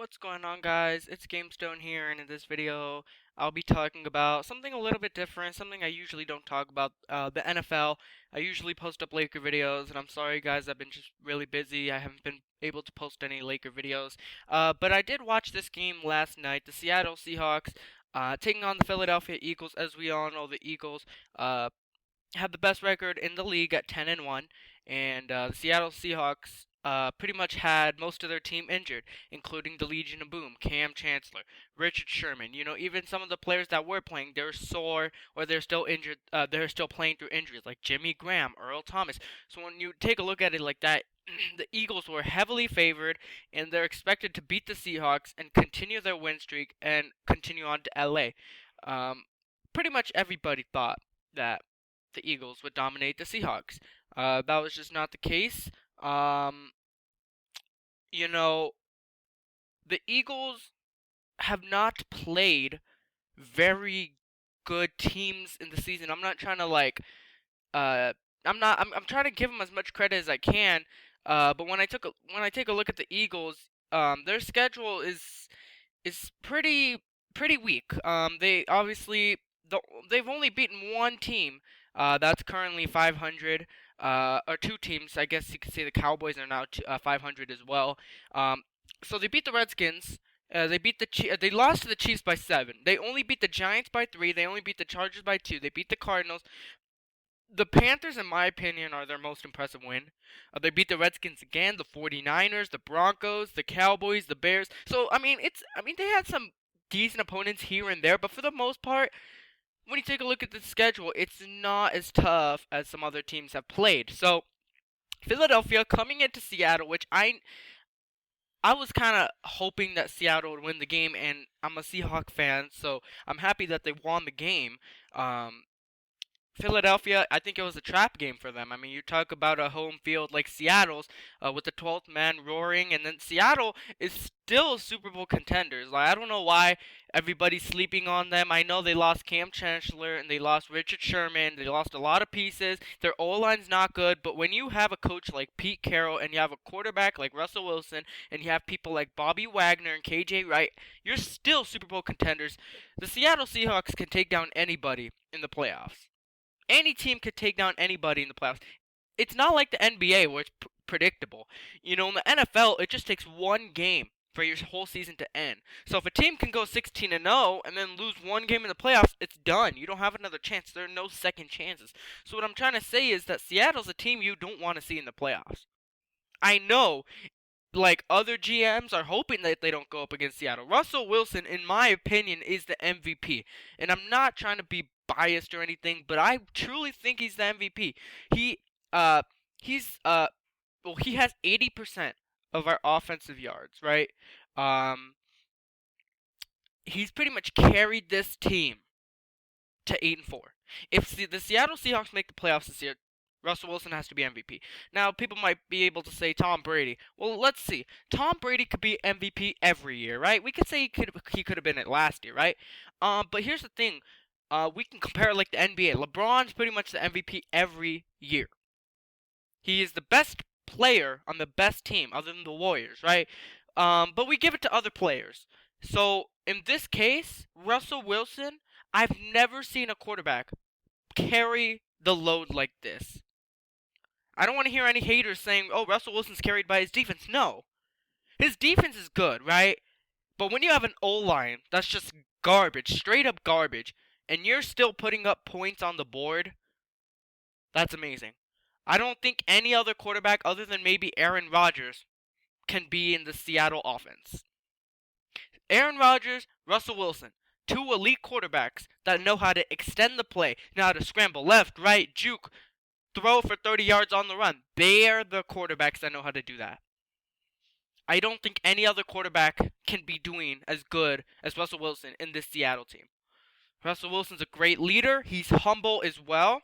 What's going on, guys? It's GameStone here, and in this video I'll be talking about something a little bit different, something I usually don't talk about, the NFL. I usually post up Laker videos, and I'm sorry guys, I've been just really busy. I haven't been able to post any Laker videos. But I did watch this game last night, the Seattle Seahawks taking on the Philadelphia Eagles. As we all know, the Eagles have the best record in the league at 10-1, and the Seattle Seahawks pretty much had most of their team injured, including the Legion of Boom, Cam Chancellor, Richard Sherman. You know, even some of the players that were playing, they're sore or they're still injured. They're still playing through injuries, like Jimmy Graham, Earl Thomas. So when you take a look at it like that, the Eagles were heavily favored, and they're expected to beat the Seahawks and continue their win streak and continue on to LA. Pretty much everybody thought that the Eagles would dominate the Seahawks. That was just not the case. Um, you know, the Eagles have not played very good teams in the season. I'm not trying to uh, I'm trying to give them as much credit as I can. But when I take a look at the Eagles, their schedule is pretty weak. They obviously they've only beaten one team that's currently 500. Or two teams, I guess you could say the Cowboys are now 500 as well. Um, so they beat the Redskins. They lost to the Chiefs by 7. They only beat the Giants by 3. They only beat the Chargers by 2. They beat the Cardinals. The Panthers, in my opinion, are their most impressive win. They beat the Redskins again, the 49ers, the Broncos, the Cowboys, the Bears. So I mean they had some decent opponents here and there, but for the most part, when you take a look at the schedule, it's not as tough as some other teams have played. So Philadelphia coming into Seattle, which I was kind of hoping that Seattle would win the game, and I'm a Seahawk fan, so I'm happy that they won the game. Um, Philadelphia, I think it was a trap game for them. I mean, you talk about a home field like Seattle's, with the 12th man roaring, and then Seattle is still Super Bowl contenders. Like, I don't know why everybody's sleeping on them. I know they lost Cam Chancellor and they lost Richard Sherman. They lost a lot of pieces. Their O-line's not good, but when you have a coach like Pete Carroll and you have a quarterback like Russell Wilson and you have people like Bobby Wagner and KJ Wright, you're still Super Bowl contenders. The Seattle Seahawks can take down anybody in the playoffs. Any team could take down anybody in the playoffs. It's not like the NBA where it's predictable. You know, in the NFL, it just takes one game for your whole season to end. So if a team can go 16-0 and then lose one game in the playoffs, it's done. You don't have another chance. There are no second chances. So what I'm trying to say is that Seattle's a team you don't want to see in the playoffs. I know, like, other GMs are hoping that they don't go up against Seattle. Russell Wilson, in my opinion, is the MVP. And I'm not trying to be biased or anything, but I truly think he's the MVP. He uh he's well, he has 80% of our offensive yards, right? Um he's pretty much carried this team to 8-4. If the Seattle Seahawks make the playoffs this year, Russell Wilson has to be MVP. Now, people might be able to say Tom Brady. Well, let's see. Tom Brady could be MVP every year, right? We could say he could have been it last year, right? But here's the thing. We can compare it like the NBA. LeBron's pretty much the MVP every year. He is the best player on the best team, other than the Warriors, right? But we give it to other players. So in this case, Russell Wilson, I've never seen a quarterback carry the load like this. I don't want to hear any haters saying, "Oh, Russell Wilson's carried by his defense." No, his defense is good, right? But when you have an O line that's just garbage, straight up garbage, and you're still putting up points on the board, that's amazing. I don't think any other quarterback other than maybe Aaron Rodgers can be in the Seattle offense. Aaron Rodgers, Russell Wilson, two elite quarterbacks that know how to extend the play, know how to scramble left, right, juke, throw for 30 yards on the run. They're the quarterbacks that know how to do that. I don't think any other quarterback can be doing as good as Russell Wilson in this Seattle team. Russell Wilson's a great leader. He's humble as well.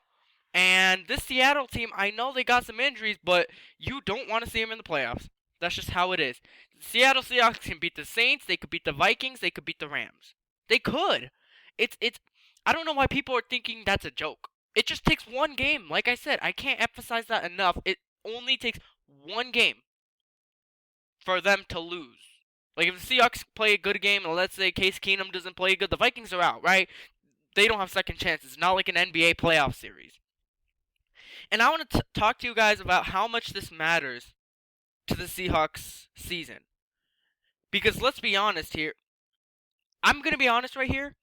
And this Seattle team, I know they got some injuries, but you don't want to see them in the playoffs. That's just how it is. The Seattle Seahawks can beat the Saints. They could beat the Vikings. They could beat the Rams. They could. It's. I don't know why people are thinking that's a joke. It just takes one game. Like I said, I can't emphasize that enough. It only takes one game for them to lose. Like, if the Seahawks play a good game, and let's say Case Keenum doesn't play good, the Vikings are out, right? They don't have second chances. Not like an NBA playoff series. And I want to talk to you guys about how much this matters to the Seahawks season. Because let's be honest here. I'm going to be honest right here.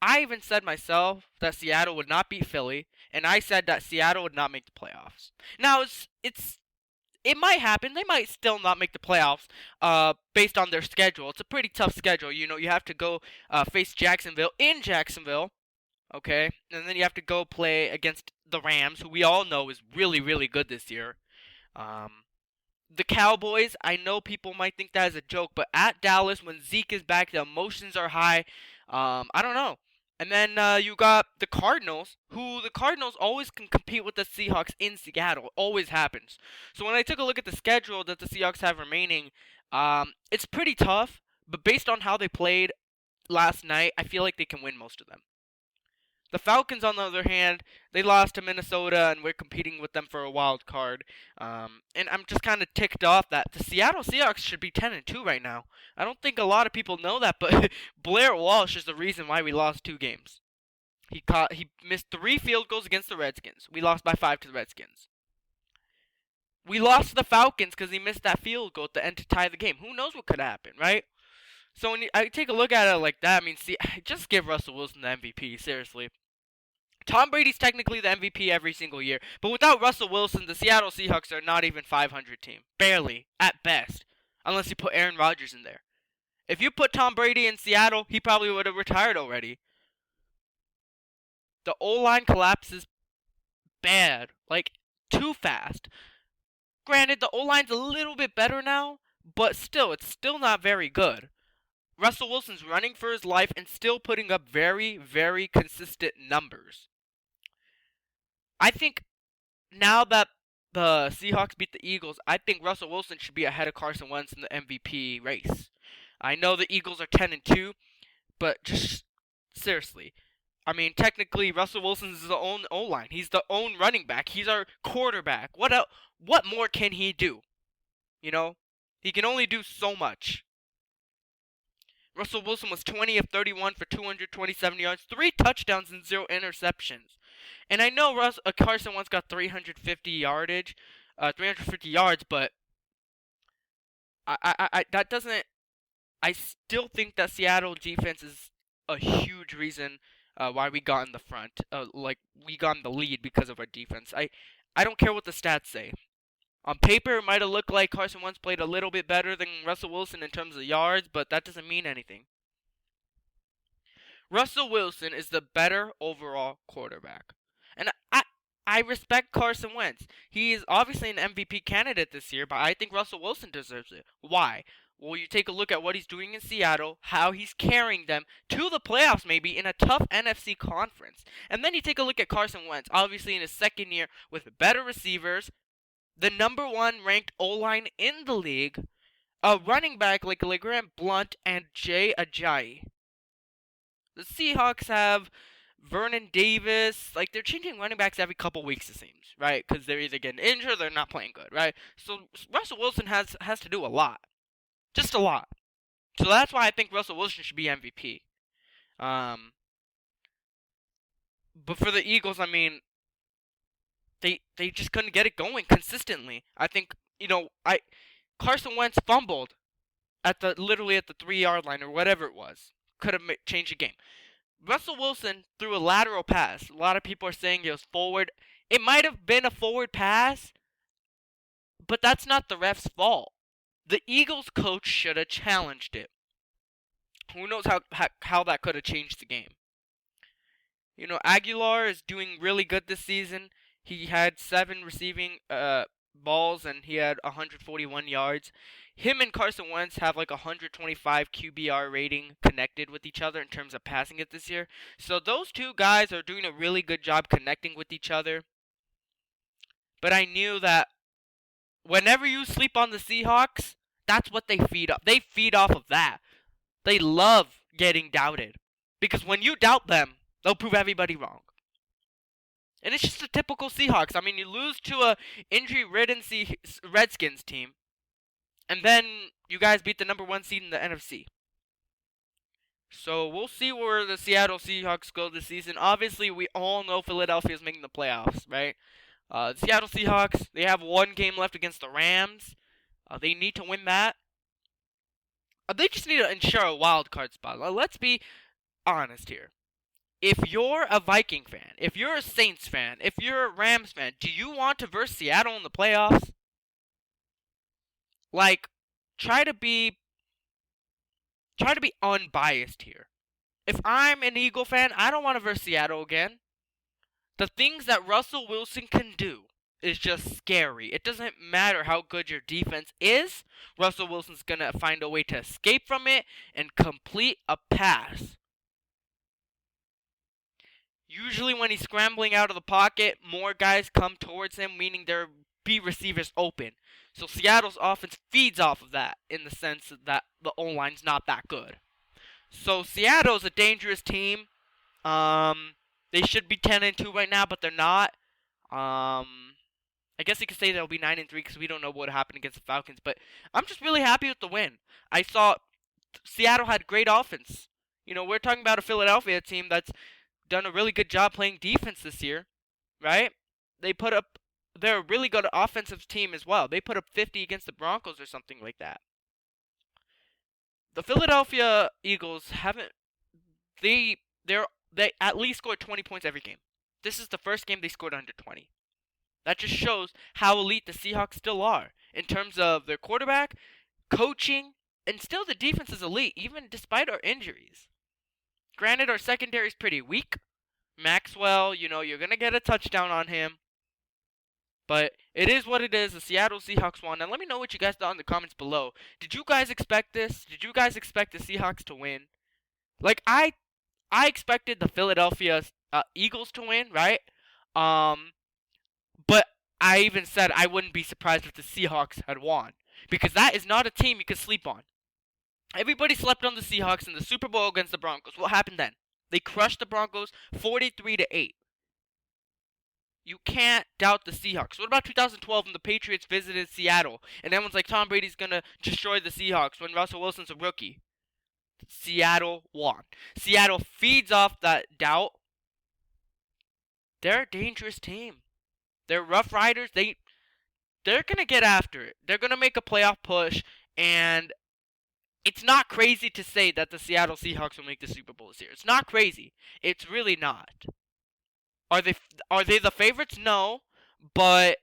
I even said myself that Seattle would not beat Philly, and I said that Seattle would not make the playoffs. Now, it might happen. They might still not make the playoffs based on their schedule. It's a pretty tough schedule. You know, you have to go face Jacksonville in Jacksonville, okay? And then you have to go play against the Rams, who we all know is really, really good this year. The Cowboys, I know people might think that is a joke, but at Dallas, when Zeke is back, the emotions are high. I don't know. And then you got the Cardinals, who the Cardinals always can compete with the Seahawks in Seattle. It always happens. So when I took a look at the schedule that the Seahawks have remaining, it's pretty tough. But based on how they played last night, I feel like they can win most of them. The Falcons, on the other hand, they lost to Minnesota, and we're competing with them for a wild card. And I'm just kind of ticked off that the Seattle Seahawks should be 10-2 right now. I don't think a lot of people know that, but Blair Walsh is the reason why we lost 2 games. He missed 3 field goals against the Redskins. We lost by 5 to the Redskins. We lost to the Falcons because he missed that field goal at the end to tie the game. Who knows what could happen, right? So when I take a look at it like that, I mean, see, just give Russell Wilson the MVP, seriously. Tom Brady's technically the MVP every single year, but without Russell Wilson, the Seattle Seahawks are not even 500 team. Barely, at best, unless you put Aaron Rodgers in there. If you put Tom Brady in Seattle, he probably would have retired already. The O-line collapses bad, like too fast. Granted, the O-line's a little bit better now, but still, it's still not very good. Russell Wilson's running for his life and still putting up very, very consistent numbers. I think now that the Seahawks beat the Eagles, I think Russell Wilson should be ahead of Carson Wentz in the MVP race. I know the Eagles are 10-2, but just seriously, I mean, technically Russell Wilson's his own O-line. He's the own running back. He's our quarterback. What more can he do? You know, he can only do so much. Russell Wilson was 20 of 31 for 227 yards, 3 touchdowns, and 0 interceptions. And I know Carson Wentz got 350 yards, but that doesn't. I still think that Seattle defense is a huge reason why we got in the front. Like we got in the lead because of our defense. I don't care what the stats say. On paper, it might have looked like Carson Wentz played a little bit better than Russell Wilson in terms of yards, but that doesn't mean anything. Russell Wilson is the better overall quarterback. And I respect Carson Wentz. He is obviously an MVP candidate this year, but I think Russell Wilson deserves it. Why? Well, you take a look at what he's doing in Seattle, how he's carrying them to the playoffs maybe in a tough NFC conference. And then you take a look at Carson Wentz, obviously in his second year with better receivers, the number 1 ranked O-line in the league, a running back like LeGrand Blount and Jay Ajayi. The Seahawks have Vernon Davis. Like, they're changing running backs every couple weeks, it seems, right? Because they're either getting injured or they're not playing good, right? So Russell Wilson has to do a lot. Just a lot. So that's why I think Russell Wilson should be MVP. But for the Eagles, I mean, they just couldn't get it going consistently. I think, Carson Wentz fumbled literally at the 3-yard line or whatever it was. Could have changed the game. Russell Wilson threw a lateral pass. A lot of people are saying it was forward. It might have been a forward pass, but that's not the ref's fault. The Eagles coach should have challenged it. Who knows how that could have changed the game. Aguilar is doing really good this season. He had 7 receiving balls and he had 141 yards. Him and Carson Wentz have like 125 QBR rating connected with each other in terms of passing it this year. So those 2 guys are doing a really good job connecting with each other. But I knew that whenever you sleep on the Seahawks, that's what they feed off. They feed off of that. They love getting doubted. Because when you doubt them, they'll prove everybody wrong. And it's just a typical Seahawks. I mean, you lose to a injury-ridden Redskins team. And then You guys beat the number 1 seed in the NFC. So we'll see where the Seattle Seahawks go this season. Obviously, we all know Philadelphia is making the playoffs, right? The Seattle Seahawks, they have 1 game left against the Rams. They need to win that. They just need to ensure a wild card spot. Let's be honest here. If you're a Viking fan, if you're a Saints fan, if you're a Rams fan, do you want to verse Seattle in the playoffs? Like, try to be unbiased here. If I'm an Eagle fan, I don't want to verse Seattle again. The things that Russell Wilson can do is just scary. It doesn't matter how good your defense is. Russell Wilson's going to find a way to escape from it and complete a pass. Usually when he's scrambling out of the pocket, more guys come towards him, meaning there be receivers open. So Seattle's offense feeds off of that in the sense that the O-line's not that good. So Seattle's a dangerous team. They should be 10-2 right now, but they're not. I guess you could say they'll be 9-3 because we don't know what happened against the Falcons. But I'm just really happy with the win. I saw Seattle had great offense. You know, we're talking about a Philadelphia team that's done a really good job playing defense this year, right? They're a really good offensive team as well. They put up 50 against the Broncos or something like that. The Philadelphia Eagles they at least scored 20 points every game. This is the first game they scored under 20. That just shows how elite the Seahawks still are in terms of their quarterback, coaching, and still the defense is elite, even despite our injuries. Granted, our secondary is pretty weak. Maxwell, you know, you're going to get a touchdown on him. But it is what it is. The Seattle Seahawks won. Now let me know what you guys thought in the comments below. Did you guys expect this? Did you guys expect the Seahawks to win? Like, I expected the Philadelphia Eagles to win, right? But I even said I wouldn't be surprised if the Seahawks had won. Because that is not a team you can sleep on. Everybody slept on the Seahawks in the Super Bowl against the Broncos. What happened then? They crushed the Broncos 43-8. You can't doubt the Seahawks. What about 2012 when the Patriots visited Seattle? And everyone's like, Tom Brady's going to destroy the Seahawks when Russell Wilson's a rookie. Seattle won. Seattle feeds off that doubt. They're a dangerous team. They're Rough Riders. They're going to get after it. They're going to make a playoff push. And it's not crazy to say that the Seattle Seahawks will make the Super Bowl this year. It's not crazy. It's really not. Are they the favorites? No, but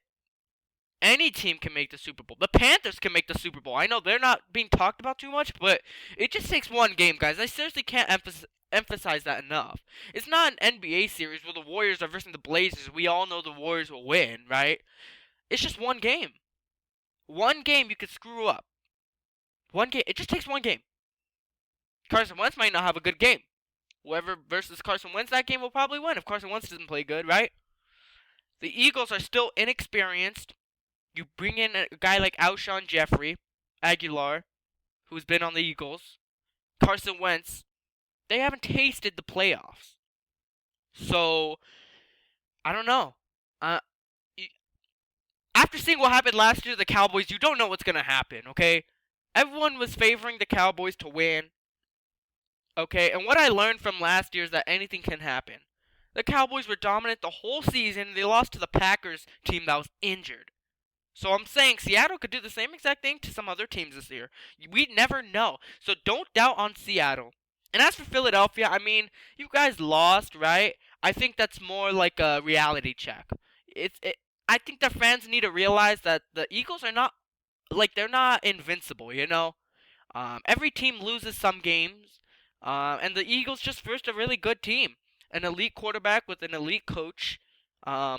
any team can make the Super Bowl. The Panthers can make the Super Bowl. I know they're not being talked about too much, but it just takes one game, guys. I seriously can't emphasize that enough. It's not an NBA series where the Warriors are versus the Blazers. We all know the Warriors will win, right? It's just one game. One game you could screw up. One game. It just takes one game. Carson Wentz might not have a good game. Whoever versus Carson Wentz that game will probably win if Carson Wentz doesn't play good, right? The Eagles are still inexperienced. You bring in a guy like Alshon Jeffrey, Aguilar, who's been on the Eagles. Carson Wentz, they haven't tasted the playoffs. So, I don't know. After seeing what happened last year to the Cowboys, you don't know what's going to happen, okay? Everyone was favoring the Cowboys to win. Okay, and what I learned from last year is that anything can happen. The Cowboys were dominant the whole season, and they lost to the Packers team that was injured. So I'm saying Seattle could do the same exact thing to some other teams this year. We never know. So don't doubt on Seattle. And as for Philadelphia, I mean, you guys lost, right? I think that's more like a reality check. I think the fans need to realize that the Eagles are not, they're not invincible, you know? Every team loses some games. And the Eagles just faced a really good team. An elite quarterback with an elite coach. At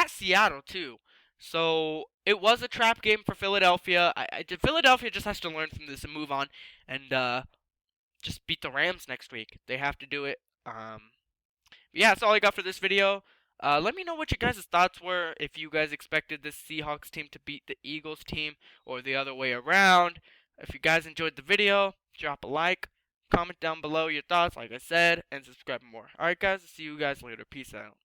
Seattle, too. So, it was a trap game for Philadelphia. Philadelphia just has to learn from this and move on. And, just beat the Rams next week. They have to do it. Yeah, that's all I got for this video. Let me know what your guys' thoughts were. If you guys expected this Seahawks team to beat the Eagles team. Or the other way around. If you guys enjoyed the video, drop a like. Comment down below your thoughts, like I said, and subscribe more. Alright guys, see you guys later. Peace out.